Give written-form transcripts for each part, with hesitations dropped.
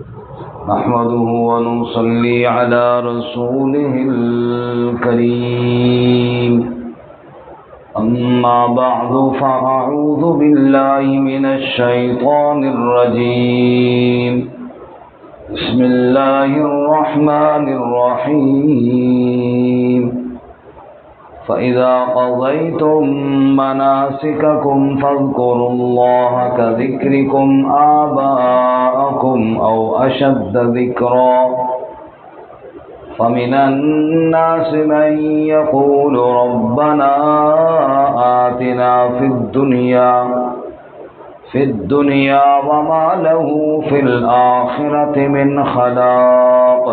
نحمده ونصلي على رسوله الكريم أما بعد فأعوذ بالله من الشيطان الرجيم بسم الله الرحمن الرحيم فإذا قضيتم مناسككم فاذكروا الله كذكركم آباءكم أو أشد ذكرا فمن الناس من يقول ربنا آتنا في الدنيا وما له في الآخرة من خلاق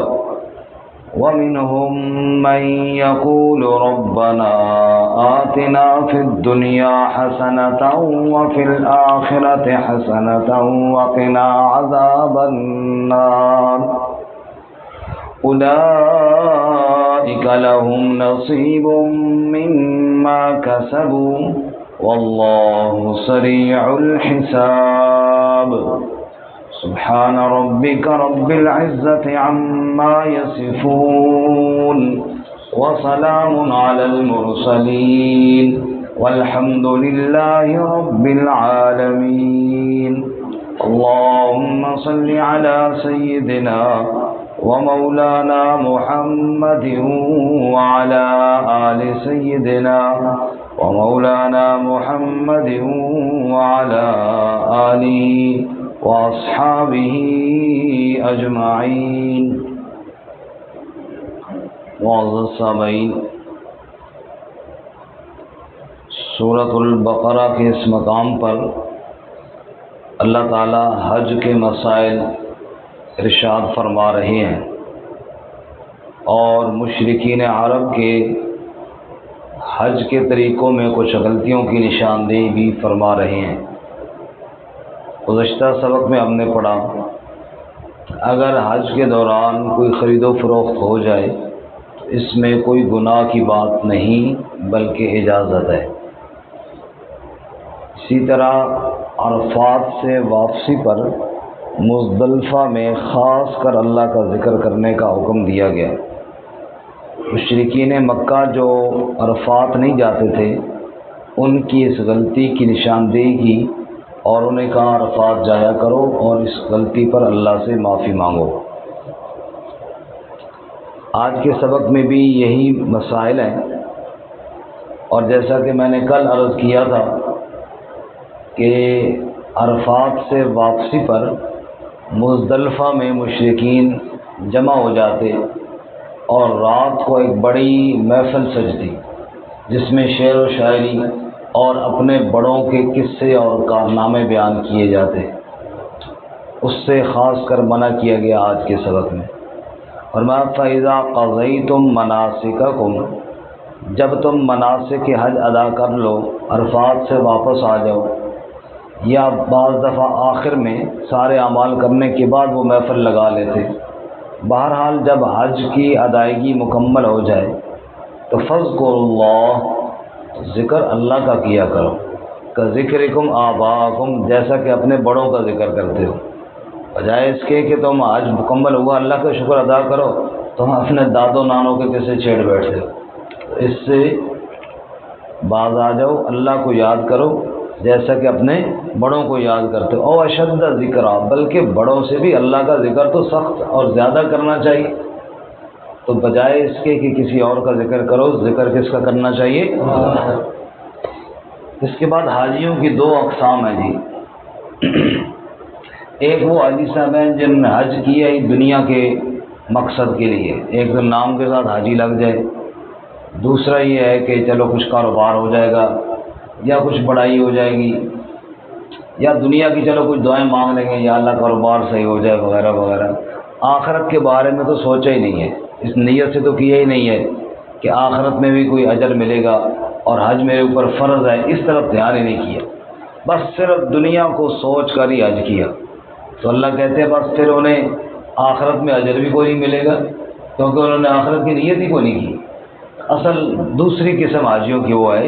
ومنهم من يقول ربنا آتنا في الدنيا حسنة وفي الآخرة حسنة وقنا عذاب النار أولئك لهم نصيب مما كسبوا والله سريع الحساب سبحان ربك رب العزة عما يصفون وسلام على المرسلين والحمد لله رب العالمين اللهم صل على سيدنا ومولانا محمد وعلى آل سيدنا ومولانا محمد وعلى آله وأصحابه أجمعين معزز سامعین، سورۃ البقرہ کے اس مقام پر اللہ تعالی حج کے مسائل ارشاد فرما رہے ہیں اور مشرکین عرب کے حج کے طریقوں میں کچھ غلطیوں کی نشاندہی بھی فرما رہے ہیں۔ گزشتہ سبق میں ہم نے پڑھا اگر حج کے دوران کوئی خرید و فروخت ہو جائے تو اس میں کوئی گناہ کی بات نہیں بلکہ اجازت ہے۔ اسی طرح عرفات سے واپسی پر مزدلفہ میں خاص کر اللہ کا ذکر کرنے کا حکم دیا گیا۔ مشرکین مکہ جو عرفات نہیں جاتے تھے ان کی اس غلطی کی نشاندہی کی اور انہیں کہا عرفات جایا کرو اور اس غلطی پر اللہ سے معافی مانگو۔ آج کے سبق میں بھی یہی مسائل ہیں، اور جیسا کہ میں نے کل عرض کیا تھا کہ عرفات سے واپسی پر مزدلفہ میں مشرکین جمع ہو جاتے اور رات کو ایک بڑی محفل سجتی جس میں شعر و شاعری اور اپنے بڑوں کے قصے اور کارنامے بیان کیے جاتے، اس سے خاص کر منع کیا گیا آج کے سبق میں۔ فرمایا فَإِذَا قَضَيْتُم مَنَاسِكَكُمْ، جب تم مناسک حج ادا کر لو، عرفات سے واپس آ جاؤ، یا بعض دفعہ آخر میں سارے اعمال کرنے کے بعد وہ محفل لگا لیتے، بہرحال جب حج کی ادائیگی مکمل ہو جائے تو فَاذْكُرُوا اللَّهَ، ذکر اللہ کا کیا کرو، کَذِکْرِکُمْ آباءَکُمْ، جیسا کہ اپنے بڑوں کا ذکر کرتے ہو۔ بجائے اس کے کہ تم حج مکمل ہوا اللہ کا شکر ادا کرو، تم اپنے دادوں نانوں کے قصے چھیڑ بیٹھتے ہو۔ اس سے باز آ جاؤ، اللہ کو یاد کرو جیسا کہ اپنے بڑوں کو یاد کرتے ہو۔ او اشد ذکرا، بلکہ بڑوں سے بھی اللہ کا ذکر تو سخت اور زیادہ کرنا چاہیے، تو بجائے اس کے کہ کسی اور کا ذکر کرو، ذکر کس کا کرنا چاہیے؟ اس کے بعد حاجیوں کی دو اقسام ہیں جی۔ ایک وہ حاجی صاحب ہیں جن نے حج کیا ہی دنیا کے مقصد کے لیے، ایک دن نام کے ساتھ حاجی لگ جائے، دوسرا یہ ہے کہ چلو کچھ کاروبار ہو جائے گا یا کچھ بڑائی ہو جائے گی یا دنیا کی چلو کچھ دعائیں مانگ لیں گے یا اللہ کاروبار صحیح ہو جائے وغیرہ وغیرہ۔ آخرت کے بارے میں تو سوچا ہی نہیں ہے، اس نیت سے تو کیا ہی نہیں ہے کہ آخرت میں بھی کوئی اجر ملے گا اور حج میرے اوپر فرض ہے، اس طرف دھیان ہی نہیں کیا، بس صرف دنیا کو سوچ کر ہی حج کیا۔ تو اللہ کہتے ہیں بس پھر انہیں آخرت میں اجر بھی کوئی نہیں ملے گا کیونکہ انہوں نے آخرت کی نیت ہی کوئی نہیں کی۔ اصل دوسری قسم حاجیوں کی وہ ہے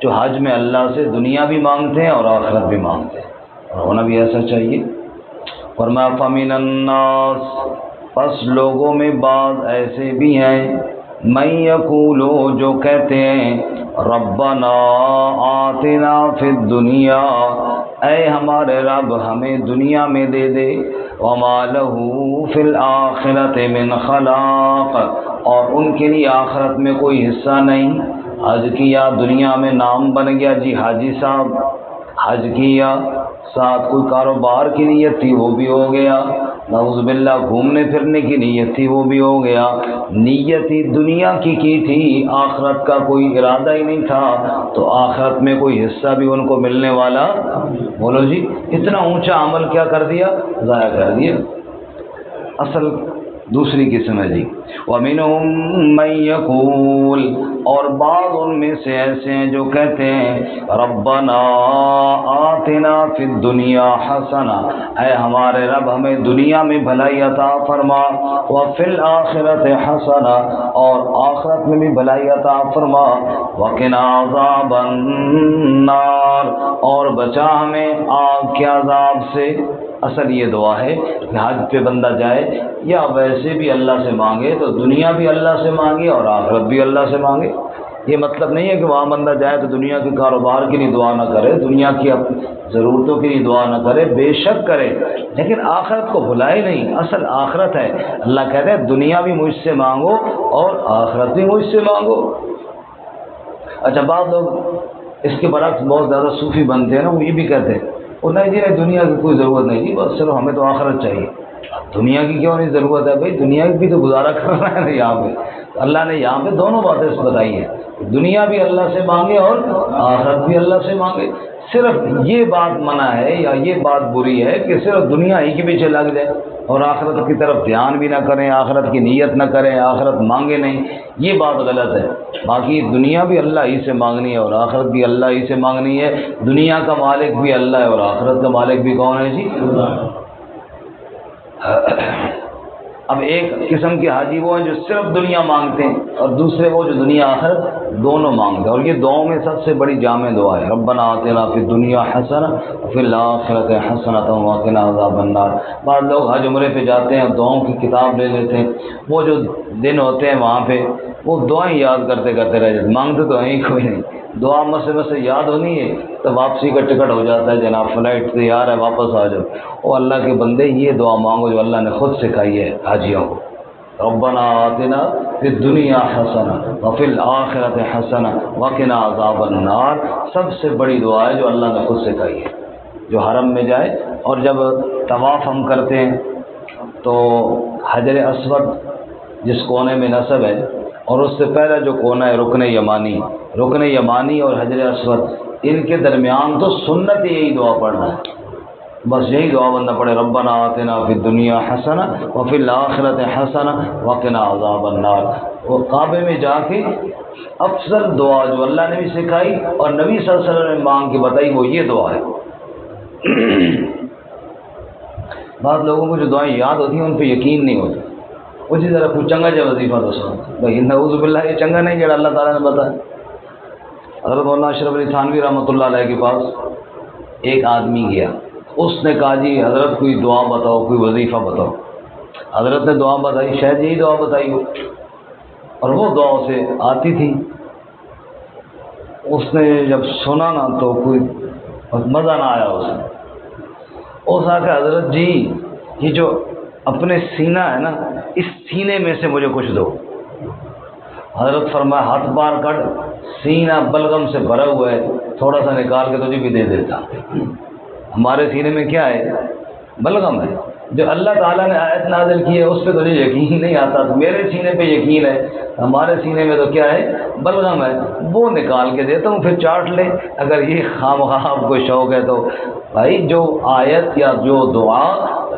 جو حج میں اللہ سے دنیا بھی مانگتے ہیں اور آخرت بھی مانگتے ہیں، اور ہونا بھی ایسا چاہیے۔ فرمایا فمن الناس، پس لوگوں میں بعض ایسے بھی ہیں، من یقولو جو کہتے ہیں ربنا آتنا فی الدنیا، اے ہمارے رب ہمیں دنیا میں دے دے، وما لہ فی الآخرۃ من خلاق، اور ان کے لیے آخرت میں کوئی حصہ نہیں۔ حج کیا، دنیا میں نام بن گیا جی حاجی صاحب، حج کیا، ساتھ کوئی کاروبار کی نیت تھی وہ بھی ہو گیا، نعوذ باللہ گھومنے پھرنے کی نیت تھی وہ بھی ہو گیا، نیت ہی دنیا کی تھی، آخرت کا کوئی ارادہ ہی نہیں تھا، تو آخرت میں کوئی حصہ بھی ان کو ملنے والا، بولو جی، اتنا اونچا عمل کیا کر دیا، ضائع کر دیا۔ اصل دوسری قسم ہے جی، وَمِنْهُمْ مَنْ يَقُولُ، اور بعض ان میں سے ایسے ہیں جو کہتے ہیں ربنا آتنا فی الدنیا حسنہ، اے ہمارے رب ہمیں دنیا میں بھلائی عطا فرما، وفی الآخرۃ حسنہ، اور آخرت میں بھی بھلائی عطا فرما، وقنا عذاب النار، اور بچا ہمیں آگ کے عذاب سے۔ اصل یہ دعا ہے کہ حج پہ بندہ جائے یا ویسے بھی اللہ سے مانگے تو دنیا بھی اللہ سے مانگے اور آخرت بھی اللہ سے مانگے۔ یہ مطلب نہیں ہے کہ وہاں بندہ جائے تو دنیا کے کاروبار کے لیے دعا نہ کرے، دنیا کی ضرورتوں کے لیے دعا نہ کرے، بے شک کرے، لیکن آخرت کو بھلائے نہیں۔ اصل آخرت ہے، اللہ کہتے ہیں دنیا بھی مجھ سے مانگو اور آخرت بھی مجھ سے مانگو۔ اچھا، بعض لوگ اس کے برعکس بہت زیادہ صوفی بنتے ہیں نا، وہ یہ بھی کہتے ہیں وہ نہیں جی دنیا کی کوئی ضرورت نہیں جی، بس چلو ہمیں تو آخرت چاہیے۔ دنیا کی کیوں نہیں ضرورت ہے بھائی، دنیا کی بھی تو گزارا کرنا ہے نا یہاں پہ۔ اللہ نے یہاں پہ دونوں باتیں بتائی ہیں، دنیا بھی اللہ سے مانگے اور آخرت بھی اللہ سے مانگے۔ صرف یہ بات منع ہے یا یہ بات بری ہے کہ صرف دنیا ہی کے پیچھے لگ جائے اور آخرت کی طرف دھیان بھی نہ کریں، آخرت کی نیت نہ کریں، آخرت مانگے نہیں، یہ بات غلط ہے۔ باقی دنیا بھی اللہ ہی سے مانگنی ہے اور آخرت بھی اللہ ہی سے مانگنی ہے۔ دنیا کا مالک بھی اللہ ہے اور آخرت کا مالک بھی کون ہے جی؟ اب ایک قسم کے حاجی وہ ہیں جو صرف دنیا مانگتے ہیں اور دوسرے وہ جو دنیا آخرت دونوں مانگتے ہیں، اور یہ دعاؤں میں سب سے بڑی جامع دعا ہے، ربنا آتنا فی الدنیا حسنہ وفی الآخرۃ حسنۃ وقنا عذاب النار۔ بعض لوگ حج عمرے پہ جاتے ہیں، دعاؤں کی کتاب لے لیتے ہیں، وہ جو دن ہوتے ہیں وہاں پہ وہ دعائیں یاد کرتے کرتے رہ جاتے، مانگتے تو ہیں ہی کوئی نہیں، دعا مسے یاد ہونی ہے تو واپسی کا ٹکٹ ہو جاتا ہے، جناب فلائٹ تیار ہے واپس آ جاؤ۔ او اللہ کے بندے، یہ دعا مانگو جو اللہ نے خود سکھائی ہے حاجیوں کو، ربنا آتنا فی الدنیا حسنہ وفی الآخرۃ حسنہ وقنا عذاب النار۔ سب سے بڑی دعا ہے جو اللہ نے خود سکھائی ہے۔ جو حرم میں جائے اور جب طواف ہم کرتے ہیں تو حجر اسود جس کونے میں نصب ہے اور اس سے پہلا جو کونا ہے رکن یمانی اور حجر اسود، ان کے درمیان تو سنت یہی دعا پڑھنا ہے، بس یہی دعا بندہ پڑھے، ربنا آتنا فی الدنیا حسنہ وفی الآخرۃ حسنہ وقنا عذاب النار۔ وہ کعبے میں جا کے افضل دعا جو اللہ نے بھی سکھائی اور نبی صلی اللہ علیہ وسلم نے مانگ کے بتائی وہ یہ دعا ہے۔ بعض لوگوں کو جو دعائیں یاد ہوتی ہیں ان پہ یقین نہیں ہوتا، وہ جی ذرا کوئی چنگا جا وظیفہ تو سن بھائی، نعوذ باللہ یہ چنگا نہیں جڑا اللہ تعالیٰ نے بتایا۔ حضرت مولانا اشرف علی تھانوی رحمۃ اللہ علیہ کے پاس ایک آدمی گیا، اس نے کہا جی حضرت کوئی دعا بتاؤ، کوئی وظیفہ بتاؤ۔ حضرت نے دعا بتائی، شاید یہی دعا بتائی ہو، اور وہ دعا اسے آتی تھی۔ اس نے جب سنا نا تو کوئی مزہ نہ آیا اسے، اس آ کے حضرت جی یہ جو اپنے سینہ ہے نا اس سینے میں سے مجھے کچھ دو۔ حضرت فرمایا ہاتھ بار کر، سینہ بلغم سے بھرا ہوا ہے، تھوڑا سا نکال کے تجھے بھی دے دیتا۔ ہمارے سینے میں کیا ہے؟ بلغم ہے۔ جو اللہ تعالیٰ نے آیت نازل کی ہے اس پہ تجھے یقین نہیں آتا، تو میرے سینے پہ یقین ہے، ہمارے سینے میں تو کیا ہے؟ بلغم ہے، وہ نکال کے دیتا ہوں، پھر چاٹ لے اگر یہ خواہ آپ کو شوق ہے تو۔ بھائی جو آیت یا جو دعا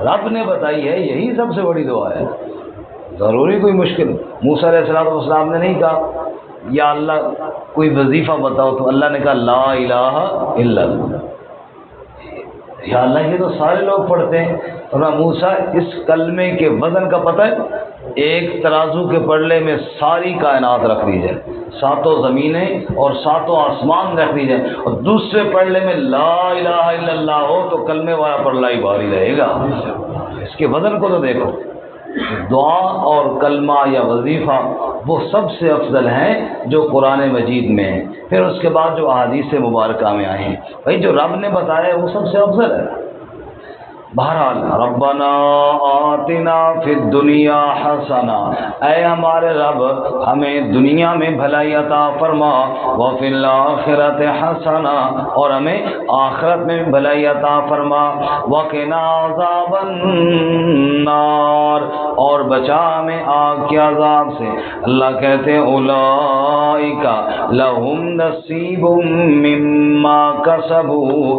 رب نے بتائی ہے یہی سب سے بڑی دعا ہے، ضروری کوئی مشکل۔ موسیٰ علیہ السلام نے نہیں کہا یا اللہ کوئی وظیفہ بتاؤ، تو اللہ نے کہا لا الہ الا اللہ، یا اللہ یہ تو سارے لوگ پڑھتے ہیں۔ اور موسیٰ اس کلمے کے وزن کا پتہ ہے؟ ایک ترازو کے پلڑے میں ساری کائنات رکھ دی جائے، ساتوں زمینیں اور ساتوں آسمان رکھ دی جائے، اور دوسرے پلڑے میں لا الہ الا اللہ ہو تو کلمے والا پلڑا ہی بھاری رہے گا۔ اس کے وزن کو تو دیکھو، دعا اور کلمہ یا وظیفہ وہ سب سے افضل ہیں جو قرآن مجید میں ہیں، پھر اس کے بعد جو احادیث مبارکہ میں آئے ہیں، بھائی جو رب نے بتایا وہ سب سے افضل ہے۔ بہرحال ربنا آتنا فی الدنیا حسنہ، اے ہمارے رب ہمیں دنیا میں بھلائی عطا فرما، وفی الآخرۃ حسنہ، اور ہمیں آخرت میں بھلائی عطا فرما، وقنا عذاب النار، اور بچا ہمیں آگ کے عذاب سے۔ اللہ کہتے ہیں اولئک لہم نصیب مما کسبوا،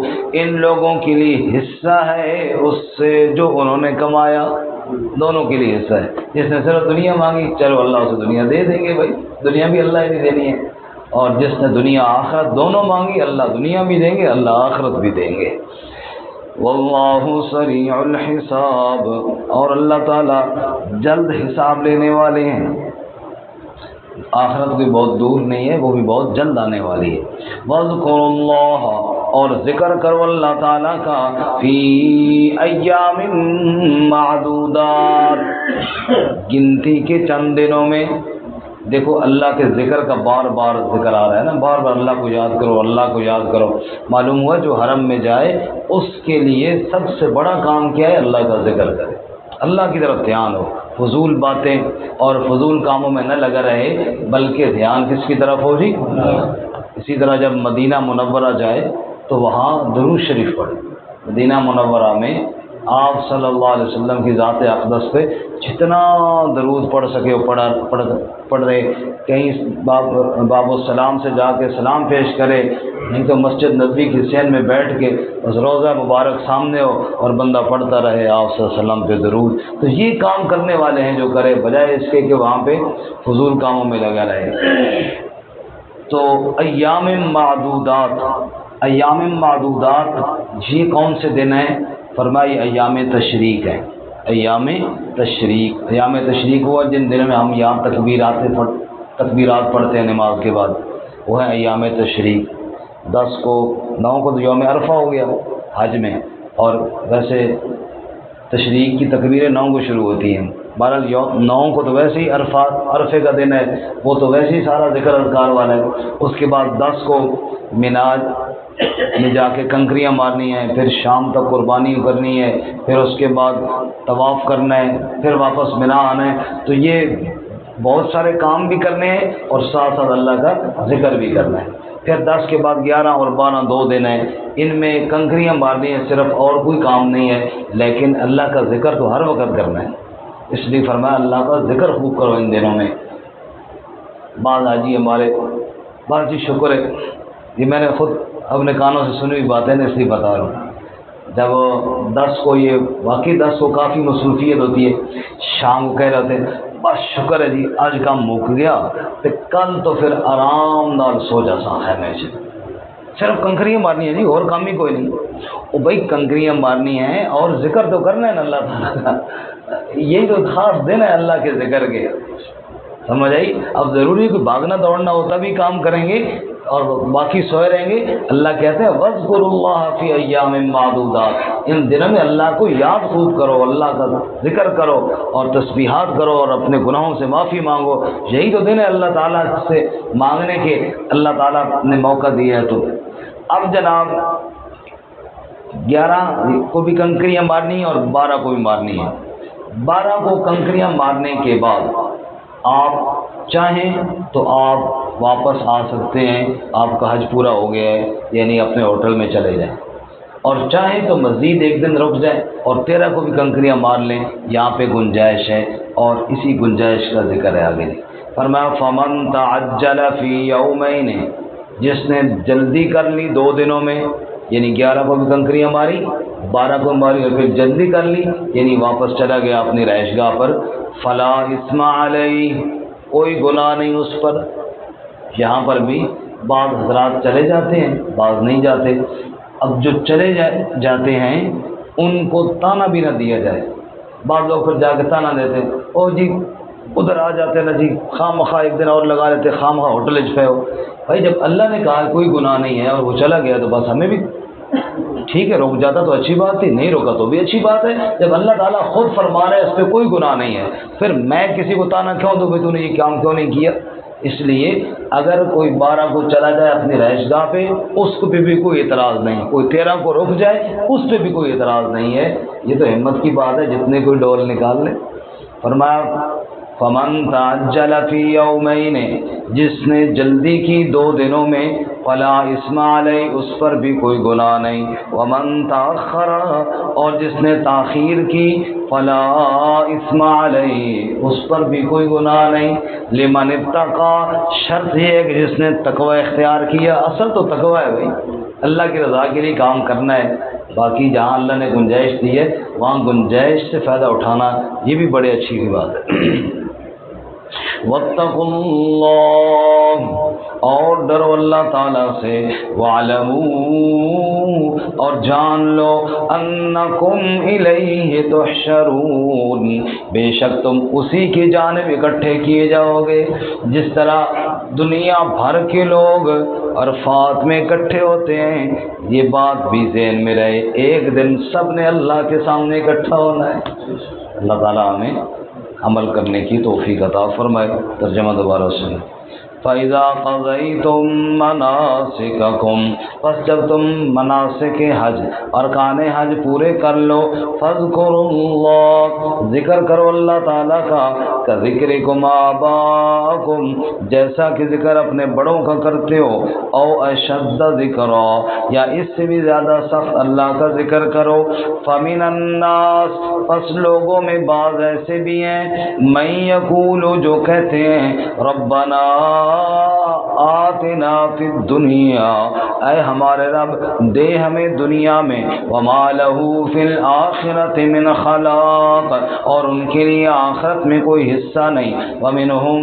ان لوگوں کے لیے حصہ ہے اس سے جو انہوں نے کمایا، دونوں کے لیے حصہ ہے۔ جس نے صرف دنیا مانگی چلو اللہ اسے دنیا دے دیں گے، بھائی دنیا بھی اللہ ہی دینی ہے، اور جس نے دنیا آخرت دونوں مانگی اللہ دنیا بھی دیں گے اللہ آخرت بھی دیں گے۔ واللہ سریع الحساب، اور اللہ تعالیٰ جلد حساب لینے والے ہیں، آخرت بھی بہت دور نہیں ہے، وہ بھی بہت جلد آنے والی ہے۔ وَاذْكُرُوا اللَّهَ، اور ذکر کرو اللہ تعالیٰ کا، فی ایام معدودات، گنتی کے چند دنوں میں۔ دیکھو اللہ کے ذکر کا بار بار ذکر آ رہا ہے نا، بار بار اللہ کو یاد کرو، اللہ کو یاد کرو۔ معلوم ہوا جو حرم میں جائے اس کے لیے سب سے بڑا کام کیا ہے؟ اللہ کا ذکر کرے، اللہ کی طرف دھیان ہو، فضول باتیں اور فضول کاموں میں نہ لگا رہے، بلکہ دھیان کس کی طرف ہو جی؟ اسی طرح جب مدینہ منورہ جائے تو وہاں درود شریف پڑھے۔ مدینہ منورہ میں آپ صلی اللہ علیہ وسلم کی ذات اقدس پہ جتنا درود پڑھ سکے وہ پڑھ رہے، کہیں باب السلام سے جا کے سلام پیش کرے، نہیں تو مسجد نبوی کی حسین میں بیٹھ کے بس روضہ مبارک سامنے ہو اور بندہ پڑھتا رہے آپ صلی اللہ علیہ وسلم پہ درود۔ تو یہ کام کرنے والے ہیں جو کرے، بجائے اس کے کہ وہاں پہ فضول کاموں میں لگا رہے۔ تو ایام معدودات، ایام معدودات یہ کون سے دن ہیں؟ فرمائی ایام تشریق ہیں، ایام تشریق۔ ایام تشریق ہوا جن دنوں میں ہم یہاں تکبیرات پڑھتے ہیں نماز کے بعد، وہ ہیں ایام تشریق۔ 10 کو 9 کو تو یوم عرفہ ہو گیا حج میں، اور ویسے تشریق کی تکبیریں 9 کو شروع ہوتی ہیں۔ بہرحال 9 کو تو ویسے ہی عرفے کا دن ہے، وہ تو ویسے ہی سارا ذکر اذکار والا ہے۔ اس کے بعد 10 کو مناج میں جا کے کنکریاں مارنی ہیں، پھر شام تک قربانی کرنی ہے، پھر اس کے بعد طواف کرنا ہے، پھر واپس منا آنا ہے۔ تو یہ بہت سارے کام بھی کرنے ہیں اور ساتھ ساتھ اللہ کا ذکر بھی کرنا ہے۔ پھر 10 کے بعد 11 اور 12 2 دن ہیں، ان میں کنکریاں مارنی ہیں صرف، اور کوئی کام نہیں ہے، لیکن اللہ کا ذکر تو ہر وقت کرنا ہے۔ اس لیے فرمایا اللہ کا ذکر خوب کرو ان دنوں میں۔ بعض حاجی ہمارے، بعض جی شکر ہے، یہ میں نے خود اپنے کانوں سے سنی ہوئی باتیں نے اس لیے بتا رہا ہوں۔ جب 10 کو یہ واقعی 10 کو کافی مصروفیت ہوتی ہے، شام کو کہہ رہے تھے بس شکر ہے جی آج کام مک گیا، تو کل تو پھر آرام دار سو جا سا ہے، میں صرف کنکریاں مارنی ہے جی، اور کام ہی کوئی نہیں۔ وہ بھائی کنکریاں مارنی ہیں اور ذکر تو کرنا ہے نا اللہ تعالیٰ کا، یہی تو خاص دن ہے اللہ کے ذکر کے، سمجھ آئی؟ اب ضروری کہ بھاگنا دوڑنا ہوتا بھی کام کریں گے اور باقی سوئے رہیں گے۔ اللہ کہتے ہیں وَاذْكُرُوا اللَّهَ فِي أَيَّامٍ مَّعْدُودَاتٍ، ان دنوں میں اللہ کو یاد خوب کرو، اللہ کا ذکر کرو اور تسبیحات کرو اور اپنے گناہوں سے معافی مانگو۔ یہی تو دن ہے اللہ تعالیٰ سے مانگنے کے، اللہ تعالیٰ نے موقع دیا ہے۔ تو اب جناب 11 کو بھی کنکریاں مارنی ہے اور 12 کو بھی مارنی ہے۔ 12 کو کنکریاں مارنے کے بعد آپ چاہیں تو آپ واپس آ سکتے ہیں، آپ کا حج پورا ہو گیا ہے، یعنی اپنے ہوٹل میں چلے جائیں، اور چاہیں تو مزید ایک دن رک جائیں اور 13 کو بھی کنکریاں مار لیں، یہاں پہ گنجائش ہے، اور اسی گنجائش کا ذکر ہے آگے۔ فرمایا فَمَن تَعَجَّلَ فِي يَوْمَيْنِ، جس نے جلدی کر لی 2 دنوں میں، یعنی 11 کو بھی کنکریاں ماری، 12 کو ماری اور پھر جلدی کر لی، یعنی واپس چلا گیا اپنی رہائش گاہ پر، فَلَا إِثْمَ عَلَيْهِ، کوئی گناہ نہیں اس پر۔ یہاں پر بھی بعض حضرات چلے جاتے ہیں، بعض نہیں جاتے۔ اب جو چلے جاتے ہیں ان کو تانا بھی نہ دیا جائے۔ بعض لوگ پھر جا کے تانا دیتے، او جی ادھر آ جاتے نا جی، خواہ مخواہ ایک دن اور لگا لیتے، خواہ مخواہ ہوٹل پہ ہو۔ بھائی جب اللہ نے کہا کوئی گناہ نہیں ہے اور وہ چلا گیا تو بس ہمیں بھی ٹھیک ہے رک جاتا تو اچھی بات تھی، نہیں روکا تو بھی اچھی بات ہے۔ جب اللہ تعالیٰ خود فرما رہا ہے اس پہ کوئی گناہ نہیں ہے، پھر میں کسی کو تانا کیوں دوں کہ تو نے یہ کام کیوں نہیں کیا؟ اس لیے اگر کوئی 12 کو چلا جائے اپنی رہائش گاہ پہ، اس کو بھی کوئی اعتراض نہیں، کوئی 13 کو رک جائے اس پہ بھی کوئی اعتراض نہیں ہے۔ یہ تو ہمت کی بات ہے، جتنے کوئی ڈول نکال لے۔ فرمایا فمن تعجل فی یومین، جس نے جلدی کی 2 دنوں میں، فلا اثم علیہ، اس پر بھی کوئی گناہ نہیں، ومن تاخر، اور جس نے تاخیر کی، فلا اثم علیہ، اس پر بھی کوئی گناہ نہیں، لمن اتقی، شرط یہ ہے کہ جس نے تقوی اختیار کیا۔ اصل تو تقوی ہے بھائی، اللہ کی رضا کے لیے کام کرنا ہے، باقی جہاں اللہ نے گنجائش دی ہے وہاں گنجائش سے فائدہ اٹھانا، یہ بھی بڑے اچھی کی بات ہے۔ واتقوا اللہ، اور ڈرو اللہ تعالیٰ سے، وَاعْلَمُوا، اور جان لو، انکم الیہ تحشرون، بے شک تم اسی کی جانب اکٹھے کیے جاؤ گے۔ جس طرح دنیا بھر کے لوگ عرفات میں اکٹھے ہوتے ہیں، یہ بات بھی ذہن میں رہے، ایک دن سب نے اللہ کے سامنے اکٹھا ہونا ہے۔ اللہ تعالیٰ ہمیں عمل کرنے کی توفیق عطا فرمائے۔ ترجمہ دوبارہ سنیں۔ فَإِذَا قَضَيْتُم مَّنَاسِكَكُمْ، پس جب تم مناسک حج، ارکان حج پورے کر لو، فَاذْكُرُوا اللَّهَ، ذکر کرو اللہ تعالیٰ کا، كَذِكْرِكُمْ آبَاءَكُمْ، جیسا کہ ذکر اپنے بڑوں کا کرتے ہو، او اشد ذکرا، یا اس سے بھی زیادہ سخت اللہ کا ذکر کرو۔ فَمِنَ النَّاسِ، پس لوگوں میں بعض ایسے بھی ہیں، مَن یقول، جو کہتے ہیں، ربنا آتنا فی الدنیا، اے ہمارے رب دے ہمیں دنیا میں، وما لہ فی الآخرۃ من خلاق، اور ان کے لیے آخرت میں کوئی حصہ نہیں۔ ومنہم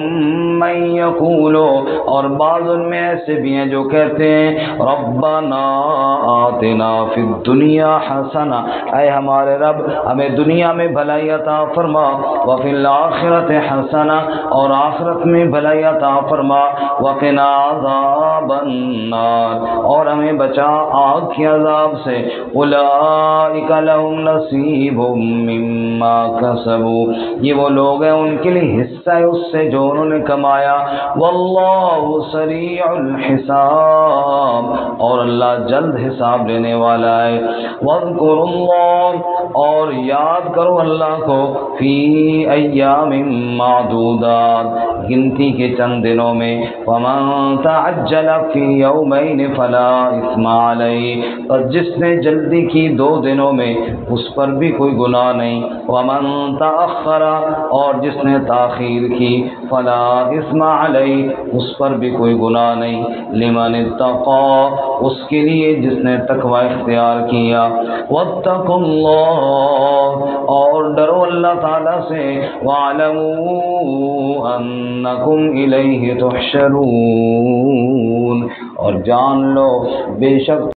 من یقول، اور بعض ان میں ایسے بھی ہیں جو کہتے ہیں، ربنا آتنا فی الدنیا حسنہ، اے ہمارے رب ہمیں دنیا میں بھلائی عطا فرما، وفی الآخرۃ حسنہ، اور آخرت میں بھلائی عطا فرما، وقنا عذاب النار، اور ہمیں بچا آگ کی عذاب سے۔ اولئک لہم نصیب مما کسبوا، یہ وہ لوگ ہیں ان کے لیے حصہ ہے اس سے جو انہوں نے کمایا۔ واللہ سریع الحساب، اور اللہ جلد حساب لینے والا ہے۔ واذکروا اللہ، اور یاد کرو اللہ کو، فی ایام معدودات، گنتی کے چند دنوں میں، ومن تعجل فی یومین فلا اثم علیہ، اور جس نے جلدی کی 2 دنوں میں اس پر بھی کوئی گناہ نہیں، ومن تأخر، اور جس نے تاخیر کی، فلا اثم علیہ، اس پر بھی کوئی گناہ نہیں، لمن اتقى، اس کے لیے جس نے تقوی اختیار کیا۔ واتقوا اللہ، اور ڈرو اللہ تعالیٰ سے، واعلموا انکم الیہ تحشرون، اور جان لو بے شک